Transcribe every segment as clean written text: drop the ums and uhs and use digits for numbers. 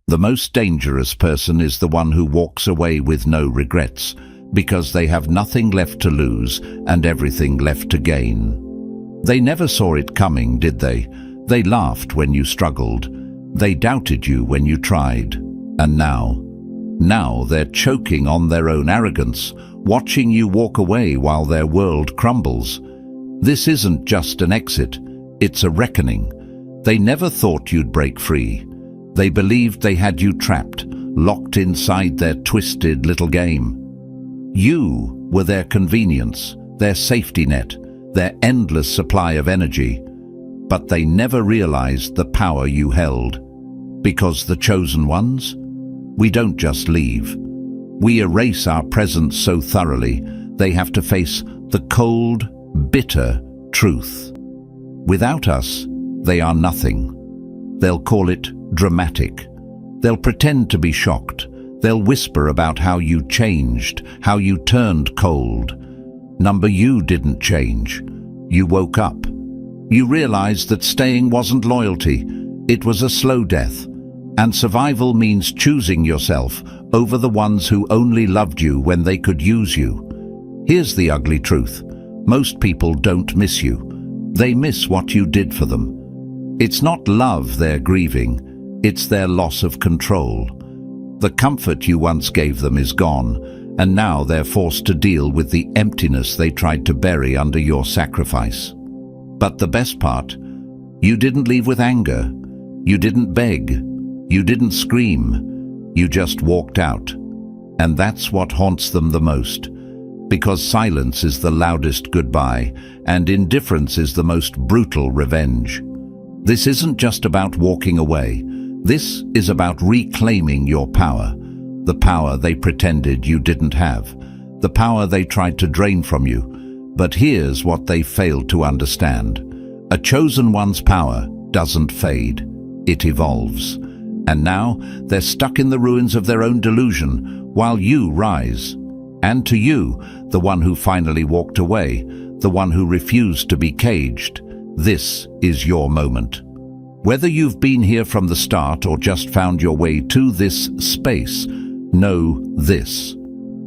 The most dangerous person is the one who walks away with no regrets, because they have nothing left to lose and everything left to gain. They never saw it coming, did they? They laughed when you struggled. They doubted you when you tried. And now they're choking on their own arrogance, watching you walk away while their world crumbles. This isn't just an exit, it's a reckoning. They never thought you'd break free. They believed they had you trapped, locked inside their twisted little game. You were their convenience, their safety net, their endless supply of energy. But they never realized the power you held. Because the chosen ones? We don't just leave. We erase our presence so thoroughly, they have to face the cold, bitter truth. Without us, they are nothing. They'll call it dramatic. They'll pretend to be shocked. They'll whisper about how you changed, how you turned cold. You didn't change. You woke up. You realized that staying wasn't loyalty. It was a slow death. And survival means choosing yourself over the ones who only loved you when they could use you. Here's the ugly truth. Most people don't miss you. They miss what you did for them. It's not love they're grieving. It's their loss of control. The comfort you once gave them is gone, and now they're forced to deal with the emptiness they tried to bury under your sacrifice. But the best part, you didn't leave with anger. You didn't beg. You didn't scream. You just walked out. And that's what haunts them the most. Because silence is the loudest goodbye, and indifference is the most brutal revenge. This isn't just about walking away. This is about reclaiming your power. The power they pretended you didn't have. The power they tried to drain from you. But here's what they failed to understand. A chosen one's power doesn't fade. It evolves. And now they're stuck in the ruins of their own delusion while you rise. And to you, the one who finally walked away, the one who refused to be caged, this is your moment. Whether you've been here from the start or just found your way to this space, know this: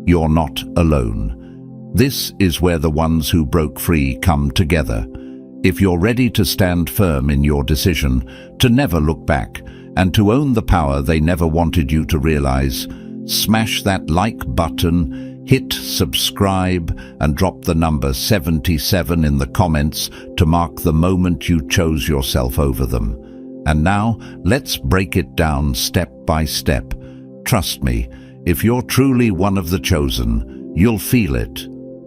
you're not alone. This is where the ones who broke free come together. If you're ready to stand firm in your decision, to never look back, and to own the power they never wanted you to realize, smash that like button, hit subscribe, and drop the number 77 in the comments to mark the moment you chose yourself over them. And now, let's break it down step by step. Trust me, if you're truly one of the chosen, you'll feel it.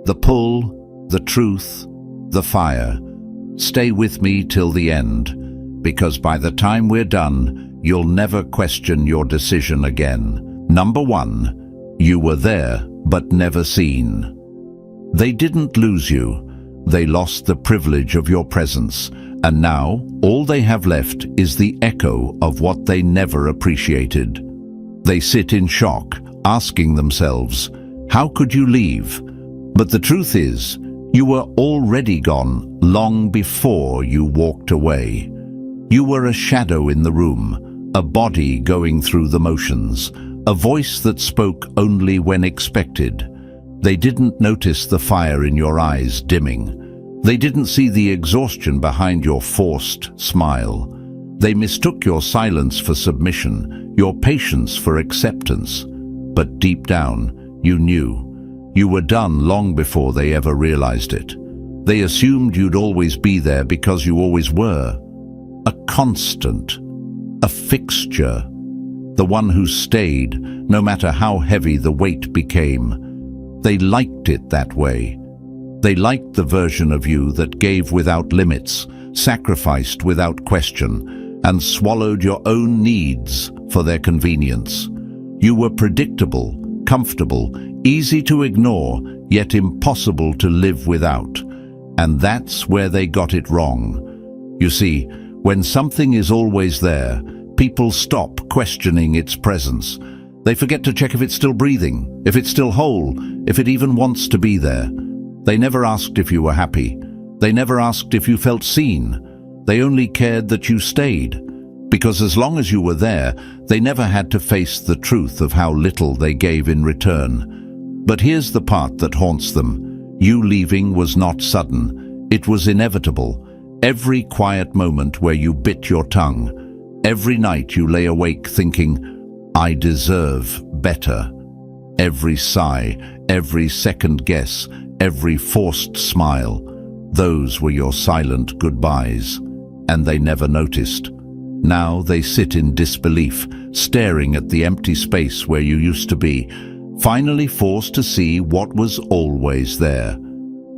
The pull, the truth, the fire. Stay with me till the end, because by the time we're done, you'll never question your decision again. Number 1, you were there, but never seen. They didn't lose you. They lost the privilege of your presence, and now all they have left is the echo of what they never appreciated. They sit in shock, asking themselves, how could you leave? But the truth is, you were already gone long before you walked away. You were a shadow in the room, a body going through the motions, a voice that spoke only when expected. They didn't notice the fire in your eyes dimming. They didn't see the exhaustion behind your forced smile. They mistook your silence for submission, your patience for acceptance. But deep down, you knew. You were done long before they ever realized it. They assumed you'd always be there because you always were. A constant, a fixture, the one who stayed, no matter how heavy the weight became. They liked it that way. They liked the version of you that gave without limits, sacrificed without question, and swallowed your own needs for their convenience. You were predictable, comfortable, easy to ignore, yet impossible to live without. And that's where they got it wrong. You see, when something is always there, people stop questioning its presence. They forget to check if it's still breathing, if it's still whole, if it even wants to be there. They never asked if you were happy. They never asked if you felt seen. They only cared that you stayed. Because as long as you were there, they never had to face the truth of how little they gave in return. But here's the part that haunts them. You leaving was not sudden. It was inevitable. Every quiet moment where you bit your tongue. Every night you lay awake thinking, I deserve better. Every sigh, every second guess, every forced smile. Those were your silent goodbyes. And they never noticed. Now they sit in disbelief, staring at the empty space where you used to be, finally forced to see what was always there.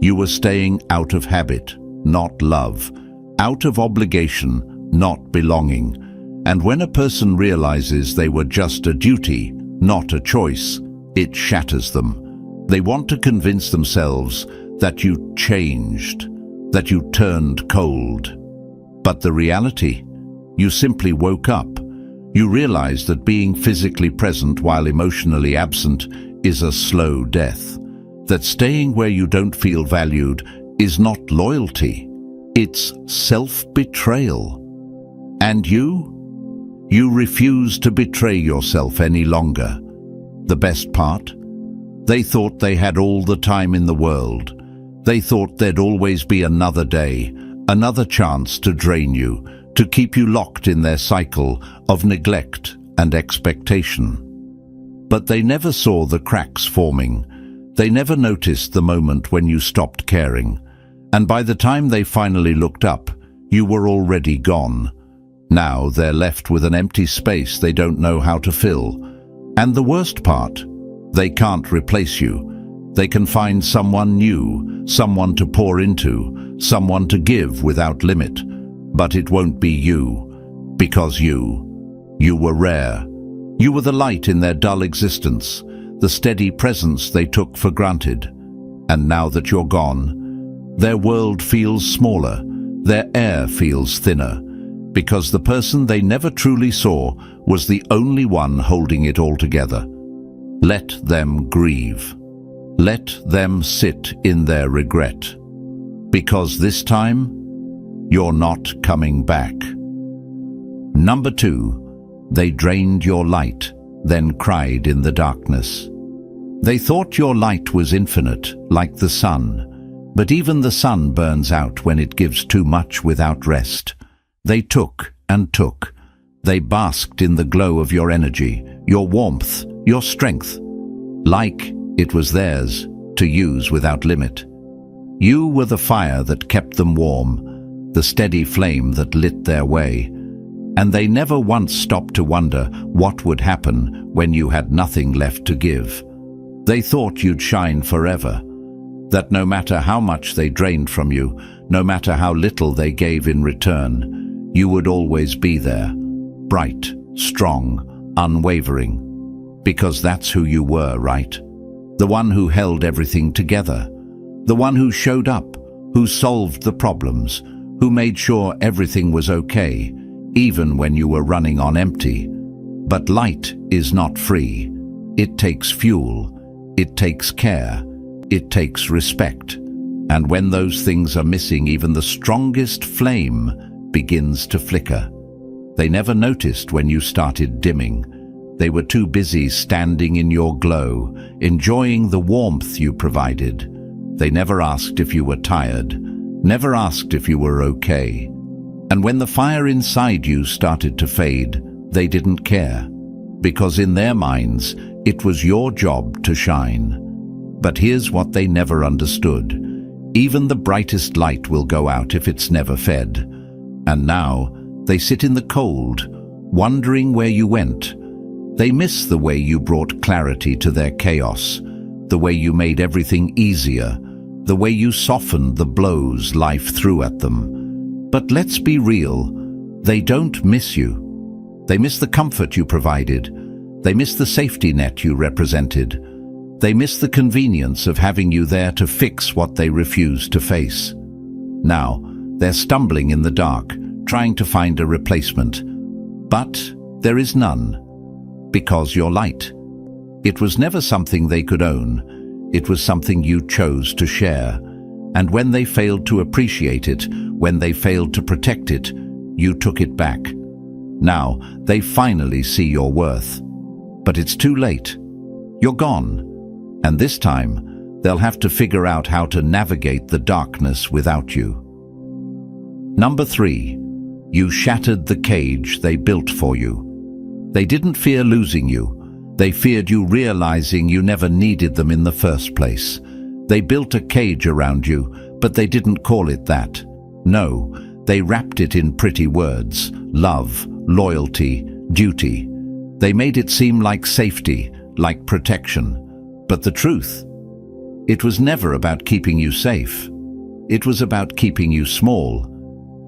You were staying out of habit, not love, out of obligation, not belonging. And when a person realizes they were just a duty, not a choice, it shatters them. They want to convince themselves that you changed, that you turned cold. But the reality? You simply woke up. You realized that being physically present while emotionally absent is a slow death. That staying where you don't feel valued is not loyalty. It's self-betrayal. And you? You refuse to betray yourself any longer. The best part? They thought they had all the time in the world. They thought there'd always be another day, another chance to drain you, to keep you locked in their cycle of neglect and expectation. But they never saw the cracks forming. They never noticed the moment when you stopped caring. And by the time they finally looked up, you were already gone. Now they're left with an empty space they don't know how to fill. And the worst part, they can't replace you. They can find someone new, someone to pour into, someone to give without limit. But it won't be you, because you were rare. You were the light in their dull existence, the steady presence they took for granted. And now that you're gone, their world feels smaller, their air feels thinner, because the person they never truly saw was the only one holding it all together. Let them grieve. Let them sit in their regret. Because this time, you're not coming back. Number 2, they drained your light, then cried in the darkness. They thought your light was infinite, like the sun, but even the sun burns out when it gives too much without rest. They took and took. They basked in the glow of your energy, your warmth, your strength, like it was theirs to use without limit. You were the fire that kept them warm, the steady flame that lit their way. And they never once stopped to wonder what would happen when you had nothing left to give. They thought you'd shine forever, that no matter how much they drained from you, no matter how little they gave in return, you would always be there, bright, strong, unwavering. Because that's who you were, right? The one who held everything together, the one who showed up, who solved the problems, who made sure everything was okay, even when you were running on empty. But light is not free. It takes fuel, it takes care, it takes respect. And when those things are missing, even the strongest flame begins to flicker. They never noticed when you started dimming. They were too busy standing in your glow, enjoying the warmth you provided. They never asked if you were tired, never asked if you were okay. And when the fire inside you started to fade, they didn't care, because in their minds, it was your job to shine. But here's what they never understood. Even the brightest light will go out if it's never fed. And now, they sit in the cold, wondering where you went. They miss the way you brought clarity to their chaos, the way you made everything easier, the way you softened the blows life threw at them. But let's be real, they don't miss you. They miss the comfort you provided. They miss the safety net you represented. They miss the convenience of having you there to fix what they refused to face. Now, they're stumbling in the dark, trying to find a replacement. But there is none, because you're light. It was never something they could own. It was something you chose to share. And when they failed to appreciate it, when they failed to protect it, you took it back. Now, they finally see your worth. But it's too late. You're gone. And this time, they'll have to figure out how to navigate the darkness without you. Number 3. You shattered the cage they built for you. They didn't fear losing you. They feared you realizing you never needed them in the first place. They built a cage around you, but they didn't call it that. No, they wrapped it in pretty words: love, loyalty, duty. They made it seem like safety, like protection. But the truth? It was never about keeping you safe. It was about keeping you small.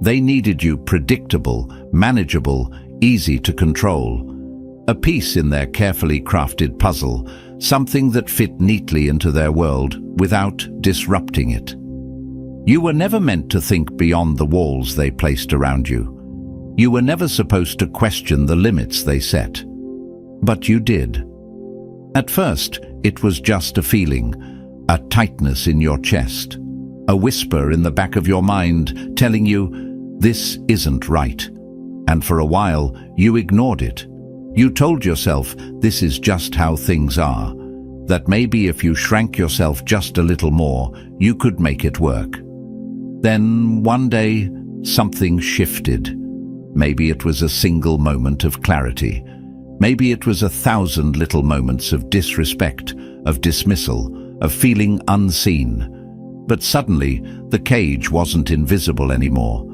They needed you predictable, manageable, easy to control. A piece in their carefully crafted puzzle, something that fit neatly into their world without disrupting it. You were never meant to think beyond the walls they placed around you. You were never supposed to question the limits they set. But you did. At first, it was just a feeling, a tightness in your chest, a whisper in the back of your mind telling you, this isn't right. And for a while, you ignored it. You told yourself this is just how things are, that maybe if you shrank yourself just a little more, you could make it work. Then, one day, something shifted. Maybe it was a single moment of clarity. Maybe it was 1,000 little moments of disrespect, of dismissal, of feeling unseen. But suddenly, the cage wasn't invisible anymore.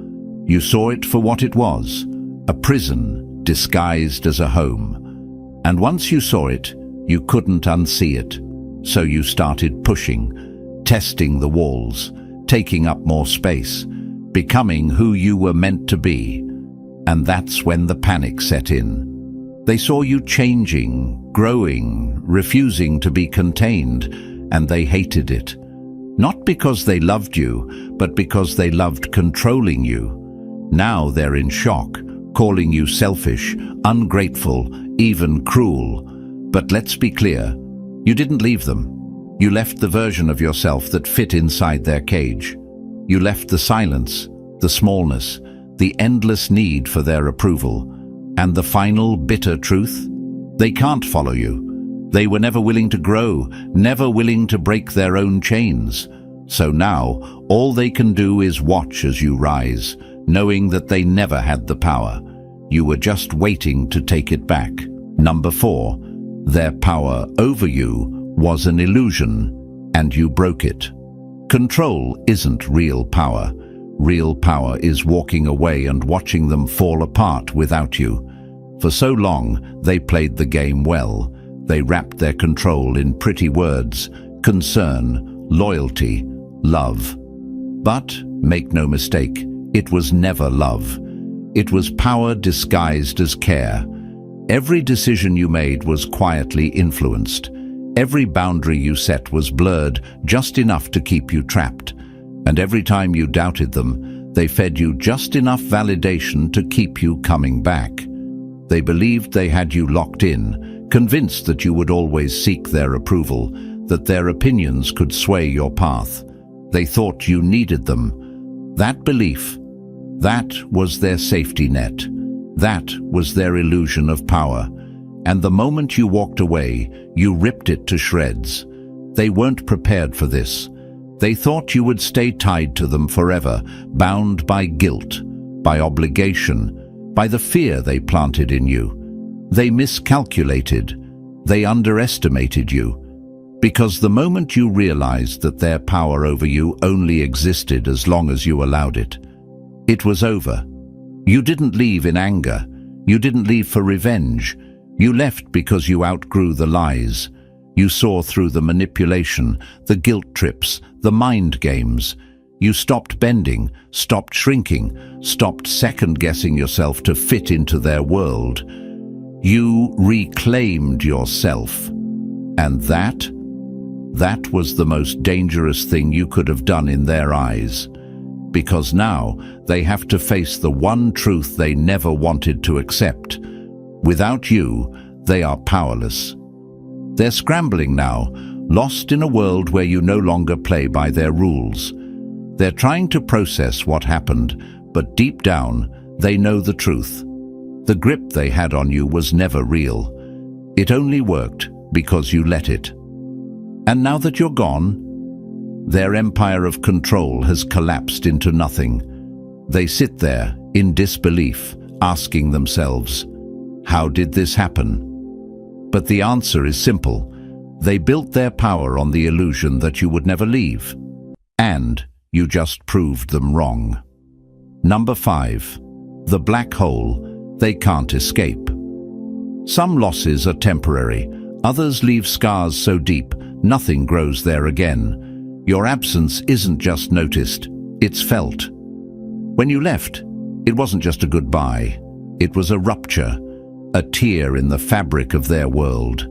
You saw it for what it was, a prison disguised as a home. And once you saw it, you couldn't unsee it. So you started pushing, testing the walls, taking up more space, becoming who you were meant to be. And that's when the panic set in. They saw you changing, growing, refusing to be contained, and they hated it. Not because they loved you, but because they loved controlling you. Now they're in shock, calling you selfish, ungrateful, even cruel. But let's be clear, you didn't leave them. You left the version of yourself that fit inside their cage. You left the silence, the smallness, the endless need for their approval. And the final bitter truth? They can't follow you. They were never willing to grow, never willing to break their own chains. So now, all they can do is watch as you rise, knowing that they never had the power. You were just waiting to take it back. Number 4, their power over you was an illusion, and you broke it. Control isn't real power. Real power is walking away and watching them fall apart without you. For so long, they played the game well. They wrapped their control in pretty words: concern, loyalty, love. But, make no mistake, it was never love. It was power disguised as care. Every decision you made was quietly influenced. Every boundary you set was blurred just enough to keep you trapped. And every time you doubted them, they fed you just enough validation to keep you coming back. They believed they had you locked in, convinced that you would always seek their approval, that their opinions could sway your path. They thought you needed them. That belief, that was their safety net. That was their illusion of power. And the moment you walked away, you ripped it to shreds. They weren't prepared for this. They thought you would stay tied to them forever, bound by guilt, by obligation, by the fear they planted in you. They miscalculated. They underestimated you. Because the moment you realized that their power over you only existed as long as you allowed it, it was over. You didn't leave in anger. You didn't leave for revenge. You left because you outgrew the lies. You saw through the manipulation, the guilt trips, the mind games. You stopped bending, stopped shrinking, stopped second-guessing yourself to fit into their world. You reclaimed yourself. And that was the most dangerous thing you could have done in their eyes. Because now they have to face the one truth they never wanted to accept. Without you, they are powerless. They're scrambling now, lost in a world where you no longer play by their rules. They're trying to process what happened, but deep down, they know the truth. The grip they had on you was never real. It only worked because you let it. And now that you're gone, their empire of control has collapsed into nothing. They sit there in disbelief, asking themselves, how did this happen? But the answer is simple. They built their power on the illusion that you would never leave. And you just proved them wrong. Number 5. The black hole they can't escape. Some losses are temporary. Others leave scars so deep, nothing grows there again. Your absence isn't just noticed, it's felt. When you left, it wasn't just a goodbye. It was a rupture, a tear in the fabric of their world.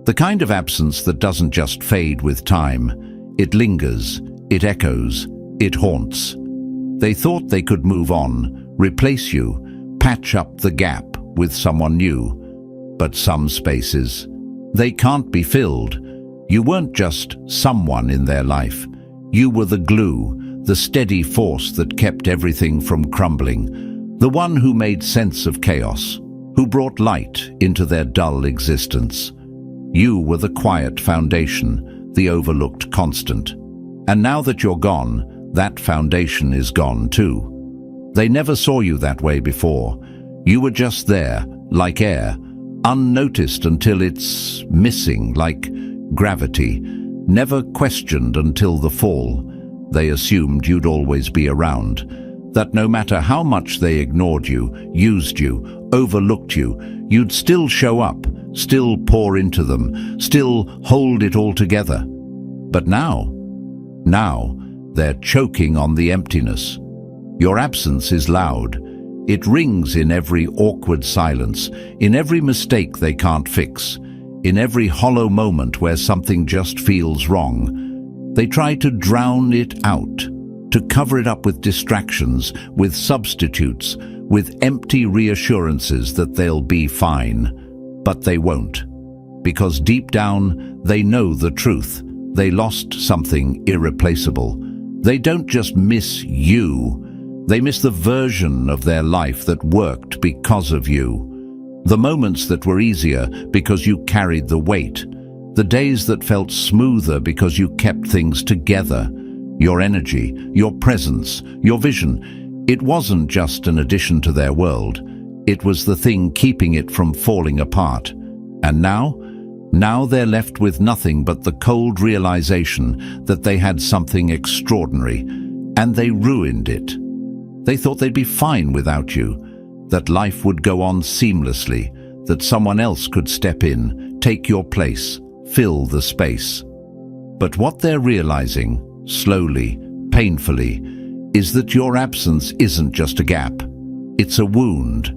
The kind of absence that doesn't just fade with time. It lingers, it echoes, it haunts. They thought they could move on, replace you, patch up the gap with someone new. But some spaces, they can't be filled. You weren't just someone in their life. You were the glue, the steady force that kept everything from crumbling, the one who made sense of chaos, who brought light into their dull existence. You were the quiet foundation, the overlooked constant. And now that you're gone, that foundation is gone too. They never saw you that way before. You were just there, like air, unnoticed until it's missing, like gravity, never questioned until the fall. They assumed you'd always be around, that no matter how much they ignored you, used you, overlooked you, you'd still show up, still pour into them, still hold it all together. But now they're choking on the emptiness. Your absence is loud. It rings in every awkward silence, in every mistake they can't fix, in every hollow moment where something just feels wrong. They try to drown it out, to cover it up with distractions, with substitutes, with empty reassurances that they'll be fine. But they won't, because deep down they know the truth. They lost something irreplaceable. They don't just miss you, they miss the version of their life that worked because of you. The moments that were easier because you carried the weight. The days that felt smoother because you kept things together. Your energy, your presence, your vision. It wasn't just an addition to their world. It was the thing keeping it from falling apart. And now they're left with nothing but the cold realization that they had something extraordinary, and they ruined it. They thought they'd be fine without you, that life would go on seamlessly, that someone else could step in, take your place, fill the space. But what they're realizing, slowly, painfully, is that your absence isn't just a gap. It's a wound,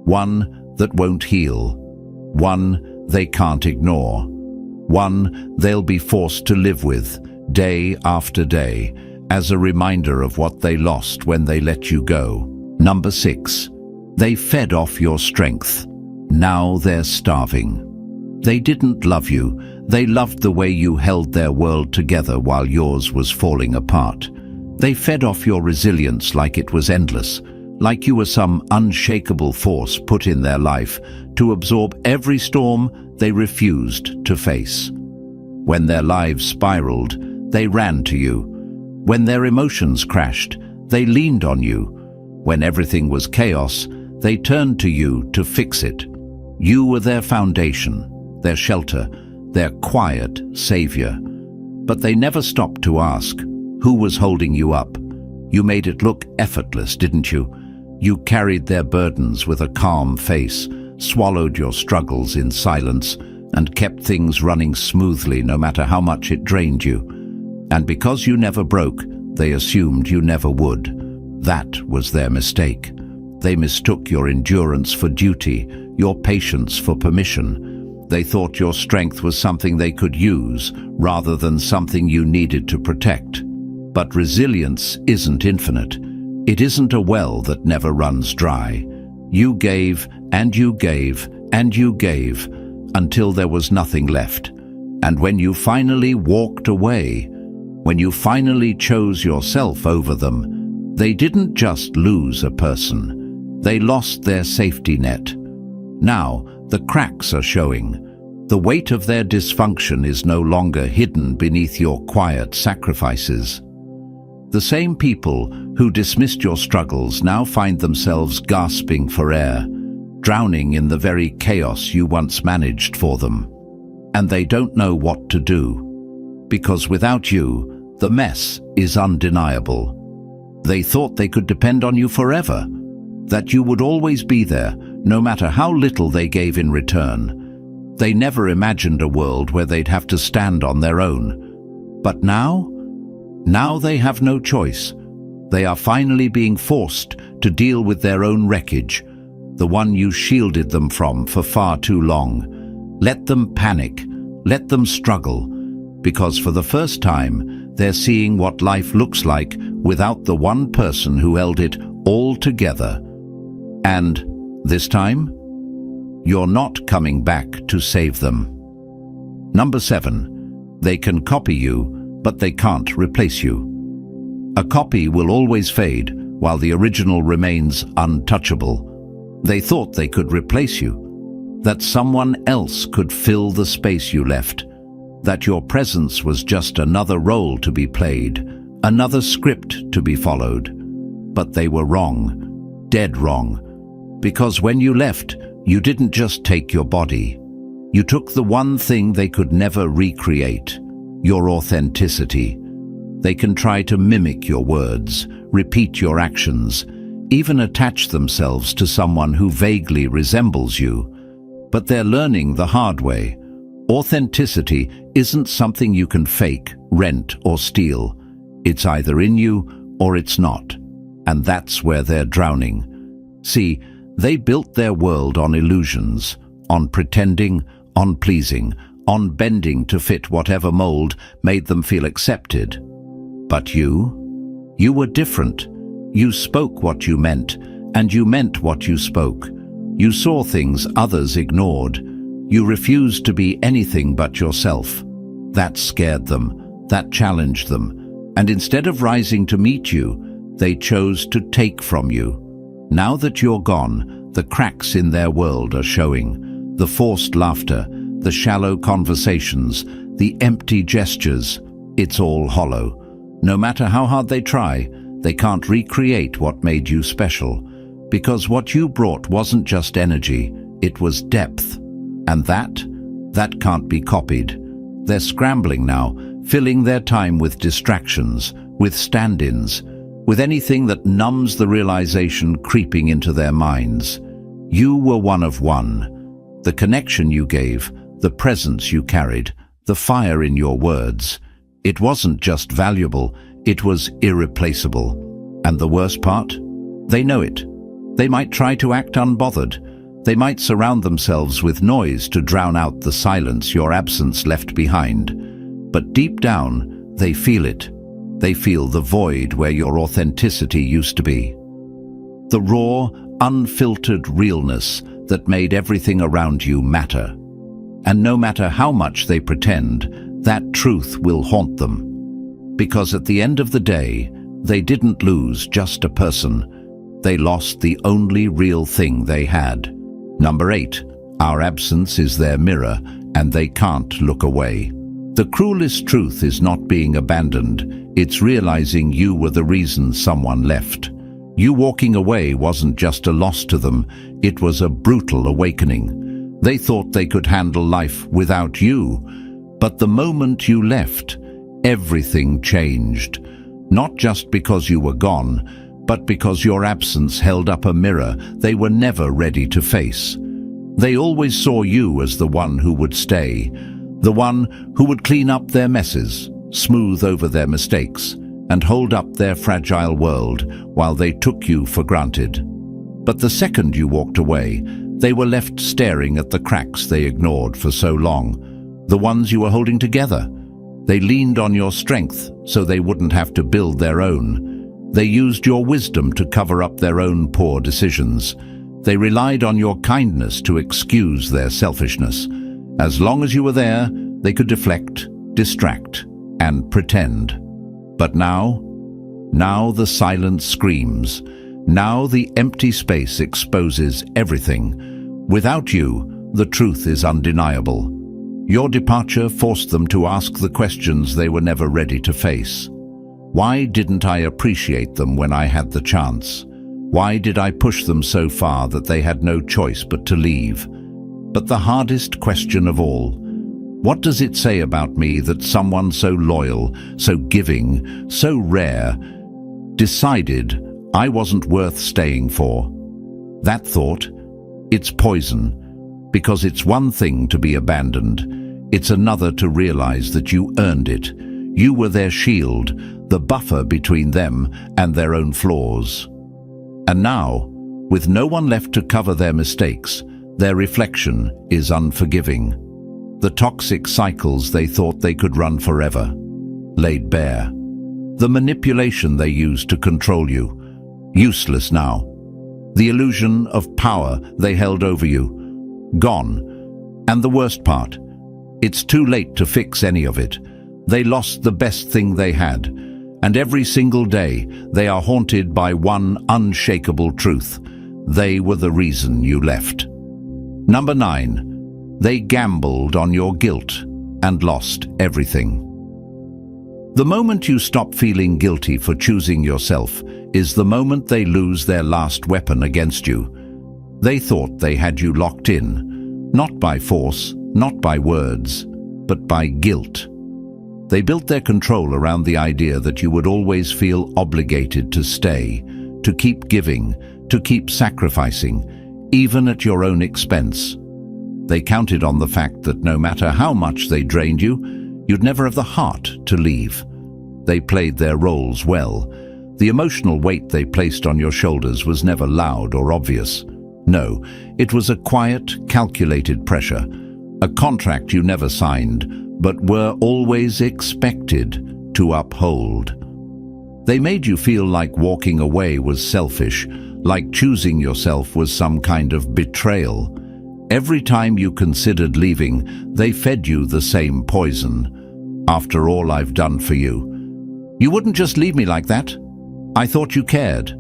one that won't heal, one they can't ignore, one they'll be forced to live with day after day, as a reminder of what they lost when they let you go. Number 6. They fed off your strength. Now they're starving. They didn't love you. They loved the way you held their world together while yours was falling apart. They fed off your resilience like it was endless, like you were some unshakable force put in their life to absorb every storm they refused to face. When their lives spiraled, they ran to you. When their emotions crashed, they leaned on you. When everything was chaos, they turned to you to fix it. You were their foundation, their shelter, their quiet savior. But they never stopped to ask, who was holding you up? You made it look effortless, didn't you? You carried their burdens with a calm face, swallowed your struggles in silence, and kept things running smoothly no matter how much it drained you. And because you never broke, they assumed you never would. That was their mistake. They mistook your endurance for duty, your patience for permission. They thought your strength was something they could use, rather than something you needed to protect. But resilience isn't infinite. It isn't a well that never runs dry. You gave, and you gave, and you gave, until there was nothing left. And when you finally walked away, when you finally chose yourself over them, they didn't just lose a person. They lost their safety net. Now, the cracks are showing. The weight of their dysfunction is no longer hidden beneath your quiet sacrifices. The same people who dismissed your struggles now find themselves gasping for air, drowning in the very chaos you once managed for them. And they don't know what to do, because without you, the mess is undeniable. They thought they could depend on you forever, that you would always be there, no matter how little they gave in return. They never imagined a world where they'd have to stand on their own. But now they have no choice. They are finally being forced to deal with their own wreckage, the one you shielded them from for far too long. Let them panic, let them struggle, because for the first time, they're seeing what life looks like without the one person who held it all together. And this time, you're not coming back to save them. Number 7, they can copy you, but they can't replace you. A copy will always fade, while the original remains untouchable. They thought they could replace you, that someone else could fill the space you left, that your presence was just another role to be played, another script to be followed. But they were wrong, dead wrong, because when you left, you didn't just take your body. You took the one thing they could never recreate, your authenticity. They can try to mimic your words, repeat your actions, even attach themselves to someone who vaguely resembles you. But they're learning the hard way. Authenticity isn't something you can fake, rent, or steal. It's either in you or it's not. And that's where they're drowning. See, they built their world on illusions, on pretending, on pleasing, on bending to fit whatever mold made them feel accepted. But you were different. You spoke what you meant, and you meant what you spoke. You saw things others ignored. You refused to be anything but yourself. That scared them, that challenged them, and instead of rising to meet you, they chose to take from you. Now that you're gone, the cracks in their world are showing. The forced laughter, the shallow conversations, the empty gestures, it's all hollow. No matter how hard they try, they can't recreate what made you special. Because what you brought wasn't just energy, it was depth. And that can't be copied. They're scrambling now, filling their time with distractions, with stand-ins, with anything that numbs the realization creeping into their minds. You were one of one. The connection you gave, the presence you carried, the fire in your words. It wasn't just valuable, it was irreplaceable. And the worst part? They know it. They might try to act unbothered. They might surround themselves with noise to drown out the silence your absence left behind. But deep down, they feel it. They feel the void where your authenticity used to be. The raw, unfiltered realness that made everything around you matter. And no matter how much they pretend, that truth will haunt them. Because at the end of the day, they didn't lose just a person. They lost the only real thing they had. Number 8, our absence is their mirror, and they can't look away. The cruelest truth is not being abandoned, it's realizing you were the reason someone left. You walking away wasn't just a loss to them, it was a brutal awakening. They thought they could handle life without you, but the moment you left, everything changed. Not just because you were gone, but because your absence held up a mirror they were never ready to face. They always saw you as the one who would stay, the one who would clean up their messes, smooth over their mistakes, and hold up their fragile world while they took you for granted. But the second you walked away, they were left staring at the cracks they ignored for so long, the ones you were holding together. They leaned on your strength so they wouldn't have to build their own. They used your wisdom to cover up their own poor decisions. They relied on your kindness to excuse their selfishness. As long as you were there, they could deflect, distract, and pretend. But now the silence screams. Now the empty space exposes everything. Without you, the truth is undeniable. Your departure forced them to ask the questions they were never ready to face. Why didn't I appreciate them when I had the chance? Why did I push them so far that they had no choice but to leave? But the hardest question of all, what does it say about me that someone so loyal, so giving, so rare, decided I wasn't worth staying for? That thought, it's poison, because it's one thing to be abandoned. It's another to realize that you earned it. You were their shield, the buffer between them and their own flaws. And now, with no one left to cover their mistakes, their reflection is unforgiving. The toxic cycles they thought they could run forever, laid bare. The manipulation they used to control you, useless now. The illusion of power they held over you, gone. And the worst part, it's too late to fix any of it. They lost the best thing they had, and every single day they are haunted by one unshakable truth. They were the reason you left. Number 9. They gambled on your guilt and lost everything. The moment you stop feeling guilty for choosing yourself is the moment they lose their last weapon against you. They thought they had you locked in, not by force, not by words, but by guilt. They built their control around the idea that you would always feel obligated to stay, to keep giving, to keep sacrificing, even at your own expense. They counted on the fact that no matter how much they drained you, you'd never have the heart to leave. They played their roles well. The emotional weight they placed on your shoulders was never loud or obvious. No, it was a quiet, calculated pressure, a contract you never signed, but were always expected to uphold. They made you feel like walking away was selfish, like choosing yourself was some kind of betrayal. Every time you considered leaving, they fed you the same poison. After all I've done for you, you wouldn't just leave me like that. I thought you cared.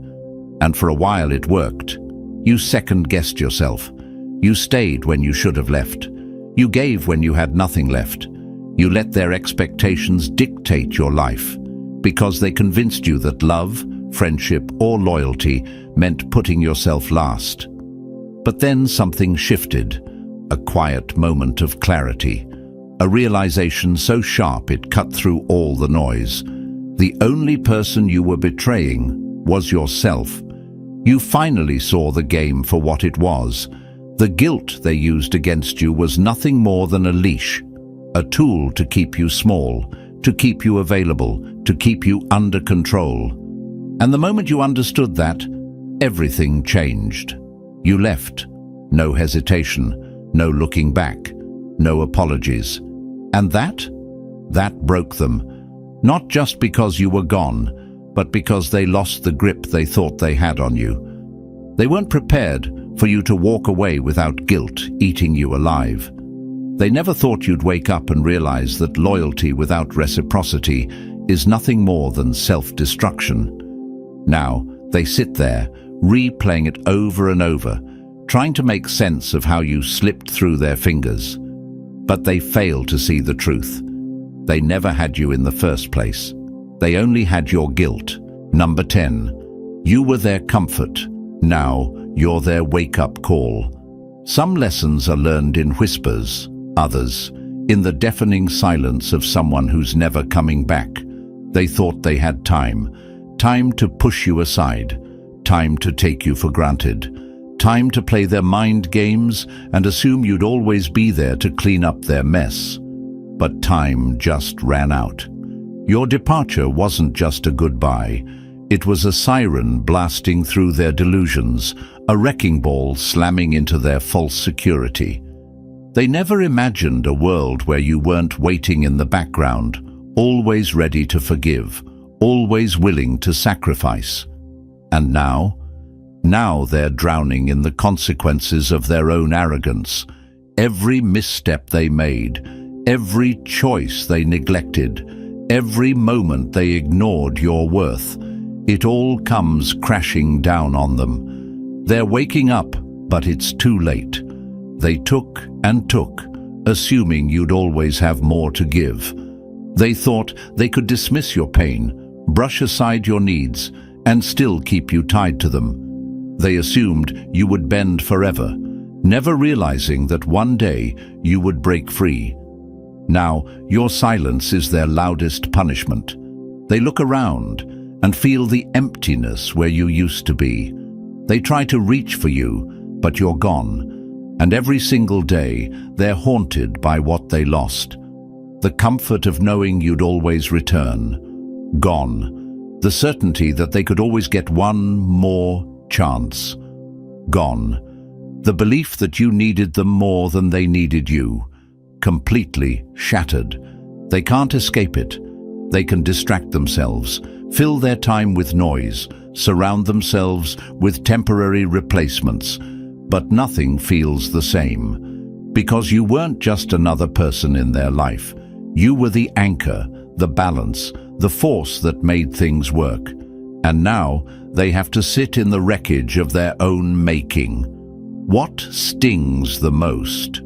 And for a while it worked. You second-guessed yourself. You stayed when you should have left. You gave when you had nothing left. You let their expectations dictate your life, because they convinced you that love, friendship, or loyalty meant putting yourself last. But then something shifted, a quiet moment of clarity, a realization so sharp it cut through all the noise. The only person you were betraying was yourself. You finally saw the game for what it was. The guilt they used against you was nothing more than a leash, a tool to keep you small, to keep you available, to keep you under control. And the moment you understood that, everything changed. You left. No hesitation, no looking back, no apologies. And that broke them. Not just because you were gone, but because they lost the grip they thought they had on you. They weren't prepared for you to walk away without guilt eating you alive. They never thought you'd wake up and realize that loyalty without reciprocity is nothing more than self-destruction. Now, they sit there, replaying it over and over, trying to make sense of how you slipped through their fingers. But they fail to see the truth. They never had you in the first place. They only had your guilt. Number 10. You were their comfort. Now, you're their wake-up call. Some lessons are learned in whispers, others in the deafening silence of someone who's never coming back. They thought they had time to push you aside, time to take you for granted, time to play their mind games and assume you'd always be there to clean up their mess. But time just ran out. Your departure wasn't just a goodbye. It was a siren blasting through their delusions, a wrecking ball slamming into their false security. They never imagined a world where you weren't waiting in the background, always ready to forgive, always willing to sacrifice. And now they're drowning in the consequences of their own arrogance. Every misstep they made, every choice they neglected, every moment they ignored your worth, It all comes crashing down on them. They're waking up, but it's too late. They took and took, assuming you'd always have more to give. They thought they could dismiss your pain, brush aside your needs, and still keep you tied to them. They assumed you would bend forever, never realizing that one day you would break free. Now, your silence is their loudest punishment. They look around and feel the emptiness where you used to be. They try to reach for you, but you're gone. And every single day, they're haunted by what they lost. The comfort of knowing you'd always return. Gone. The certainty that they could always get one more chance. Gone. The belief that you needed them more than they needed you. Completely shattered. They can't escape it. They can distract themselves, fill their time with noise, surround themselves with temporary replacements, but nothing feels the same. Because you weren't just another person in their life. You were the anchor, the balance, the force that made things work. And now they have to sit in the wreckage of their own making. What stings the most?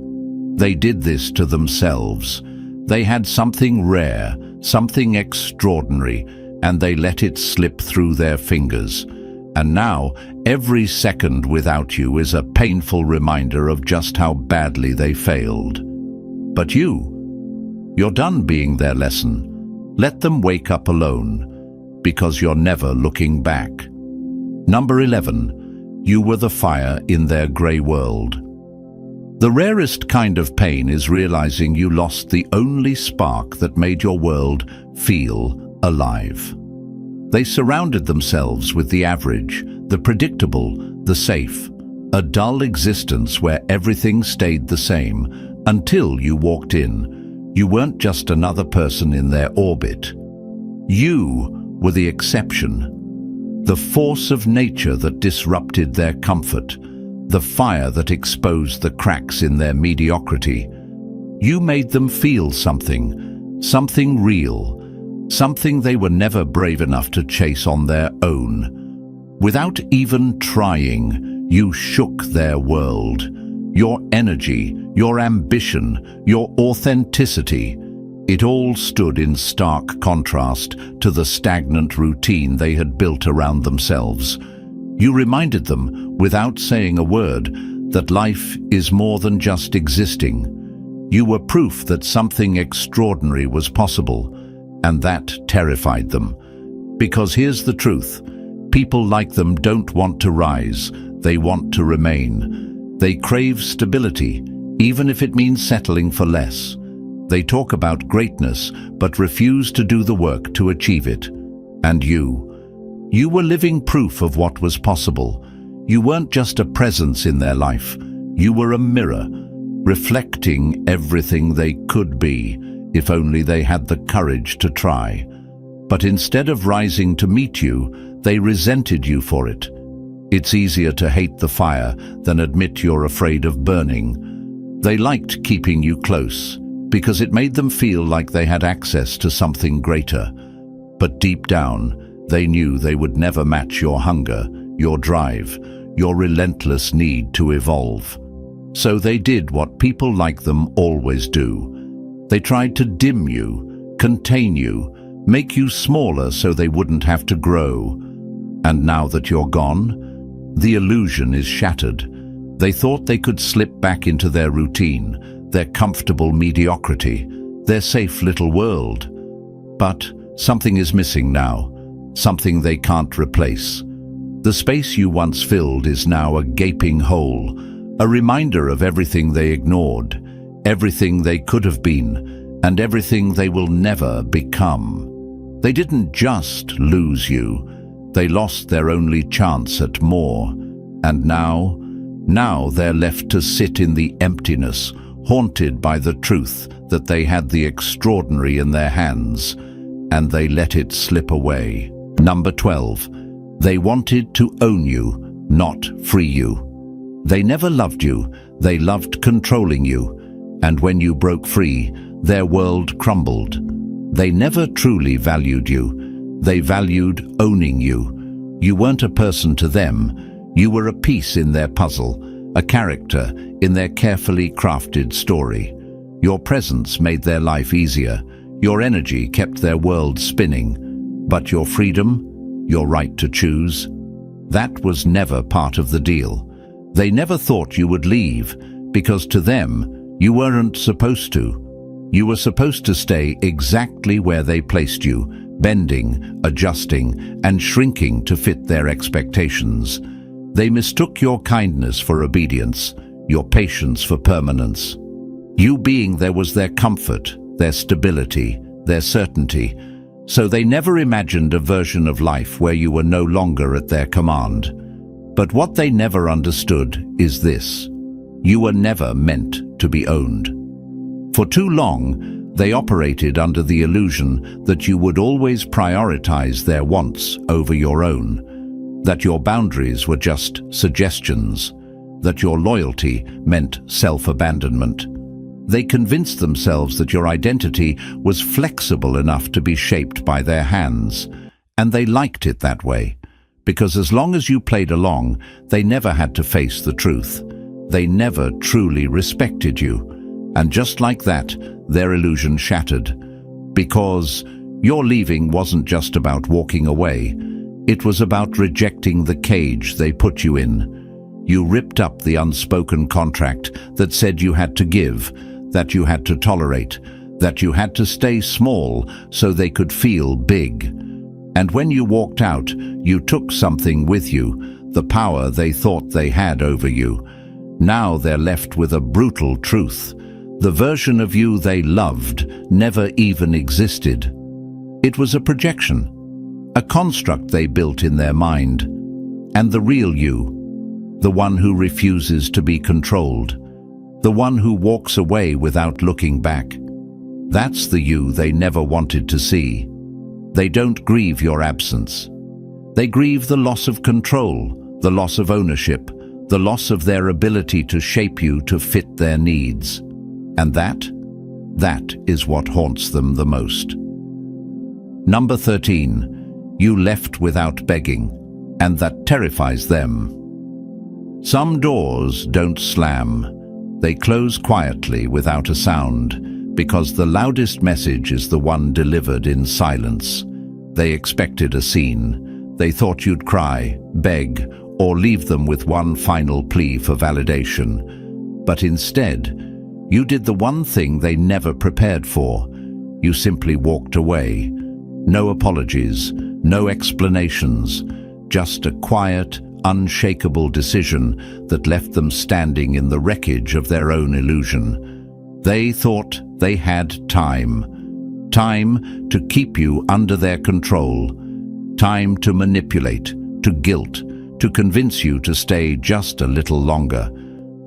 They did this to themselves. They had something rare, something extraordinary, and they let it slip through their fingers. And now, every second without you is a painful reminder of just how badly they failed. But you're done being their lesson. Let them wake up alone, because you're never looking back. Number 11, you were the fire in their grey world. The rarest kind of pain is realizing you lost the only spark that made your world feel alive. They surrounded themselves with the average, the predictable, the safe, a dull existence where everything stayed the same until you walked in. You weren't just another person in their orbit. You were the exception, the force of nature that disrupted their comfort, the fire that exposed the cracks in their mediocrity. You made them feel something real, something they were never brave enough to chase on their own. Without even trying, you shook their world. Your energy, your ambition, your authenticity, it all stood in stark contrast to the stagnant routine they had built around themselves. You reminded them, without saying a word, that life is more than just existing. You were proof that something extraordinary was possible, and that terrified them. Because here's the truth, people like them don't want to rise, they want to remain. They crave stability, even if it means settling for less. They talk about greatness, but refuse to do the work to achieve it. And you were living proof of what was possible. You weren't just a presence in their life. You were a mirror, reflecting everything they could be, if only they had the courage to try. But instead of rising to meet you, they resented you for it. It's easier to hate the fire than admit you're afraid of burning. They liked keeping you close, because it made them feel like they had access to something greater. But deep down, they knew they would never match your hunger, your drive, your relentless need to evolve. So they did what people like them always do. They tried to dim you, contain you, make you smaller so they wouldn't have to grow. And now that you're gone, the illusion is shattered. They thought they could slip back into their routine, their comfortable mediocrity, their safe little world. But something is missing now. Something they can't replace. The space you once filled is now a gaping hole, a reminder of everything they ignored, everything they could have been, and everything they will never become. They didn't just lose you, they lost their only chance at more. And now they're left to sit in the emptiness, haunted by the truth that they had the extraordinary in their hands, and they let it slip away. Number 12, they wanted to own you, not free you. They never loved you, they loved controlling you, and when you broke free, their world crumbled. They never truly valued you, They valued owning you. You weren't a person to them. You were a piece in their puzzle, a character in their carefully crafted story. Your presence made their life easier. Your energy kept their world spinning. But your freedom, your right to choose, that was never part of the deal. They never thought you would leave, because to them, you weren't supposed to. You were supposed to stay exactly where they placed you, bending, adjusting, and shrinking to fit their expectations. They mistook your kindness for obedience, your patience for permanence. You being there was their comfort, their stability, their certainty. So they never imagined a version of life where you were no longer at their command. But what they never understood is this: you were never meant to be owned. For too long, they operated under the illusion that you would always prioritize their wants over your own, that your boundaries were just suggestions, that your loyalty meant self-abandonment. They convinced themselves that your identity was flexible enough to be shaped by their hands, and they liked it that way, because as long as you played along, they never had to face the truth. They never truly respected you. And just like that, their illusion shattered. Because your leaving wasn't just about walking away. It was about rejecting the cage they put you in. You ripped up the unspoken contract that said you had to give, that you had to tolerate, that you had to stay small so they could feel big. And when you walked out, you took something with you, the power they thought they had over you. Now they're left with a brutal truth. The version of you they loved never even existed. It was a projection, a construct they built in their mind. And the real you, the one who refuses to be controlled, the one who walks away without looking back, that's the you they never wanted to see. They don't grieve your absence. They grieve the loss of control, the loss of ownership, the loss of their ability to shape you to fit their needs. And that is what haunts them the most. Number 13, you left without begging, and that terrifies them. Some doors don't slam. They close quietly without a sound, because the loudest message is the one delivered in silence. They expected a scene. They thought you'd cry, beg, or leave them with one final plea for validation. But instead, you did the one thing they never prepared for. You simply walked away. No apologies, no explanations, just a quiet, unshakable decision that left them standing in the wreckage of their own illusion. They thought they had time to keep you under their control, time to manipulate, to guilt, to convince you to stay just a little longer.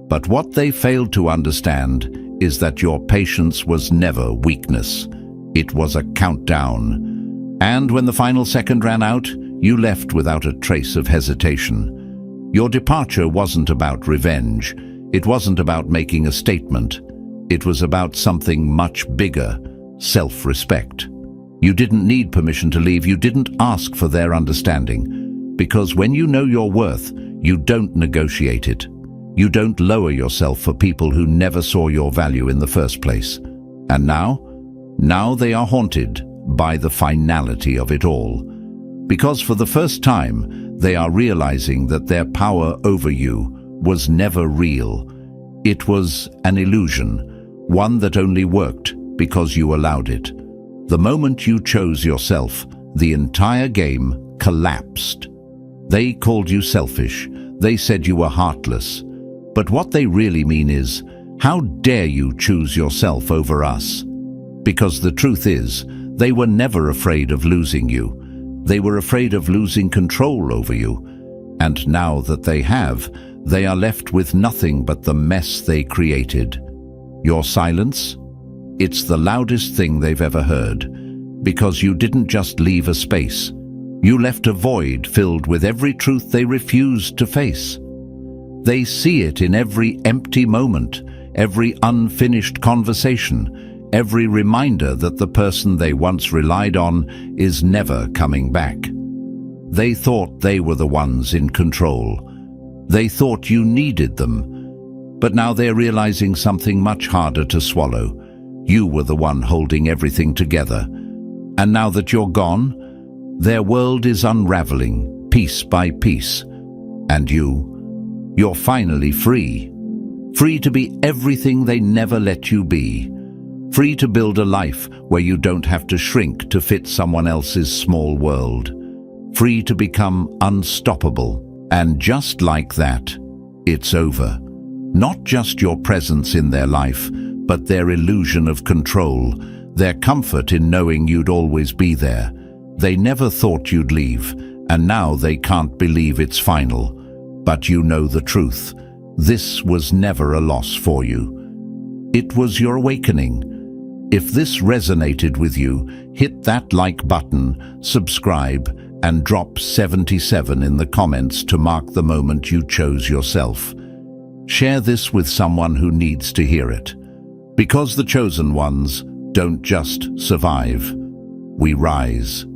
But what they failed to understand is that your patience was never weakness. It was a countdown. And when the final second ran out, you left without a trace of hesitation. Your departure wasn't about revenge. It wasn't about making a statement. It was about something much bigger, self-respect. You didn't need permission to leave. You didn't ask for their understanding. Because when you know your worth, you don't negotiate it. You don't lower yourself for people who never saw your value in the first place. And now they are haunted by the finality of it all. Because for the first time, they are realizing that their power over you was never real. It was an illusion, one that only worked because you allowed it. The moment you chose yourself, the entire game collapsed. They called you selfish. They said you were heartless. But what they really mean is, how dare you choose yourself over us? Because the truth is, they were never afraid of losing you. They were afraid of losing control over you. And now that they have, they are left with nothing but the mess they created. Your silence? It's the loudest thing they've ever heard. Because you didn't just leave a space. You left a void filled with every truth they refused to face. They see it in every empty moment, every unfinished conversation, every reminder that the person they once relied on is never coming back. They thought they were the ones in control. They thought you needed them. But now they're realizing something much harder to swallow. You were the one holding everything together. And now that you're gone, their world is unraveling, piece by piece. And you're finally free. Free to be everything they never let you be. Free to build a life where you don't have to shrink to fit someone else's small world. Free to become unstoppable. And just like that, it's over. Not just your presence in their life, but their illusion of control, their comfort in knowing you'd always be there. They never thought you'd leave, and now they can't believe it's final. But you know the truth. This was never a loss for you. It was your awakening. If this resonated with you, hit that like button, subscribe, and drop 77 in the comments to mark the moment you chose yourself. Share this with someone who needs to hear it. Because the chosen ones don't just survive, we rise.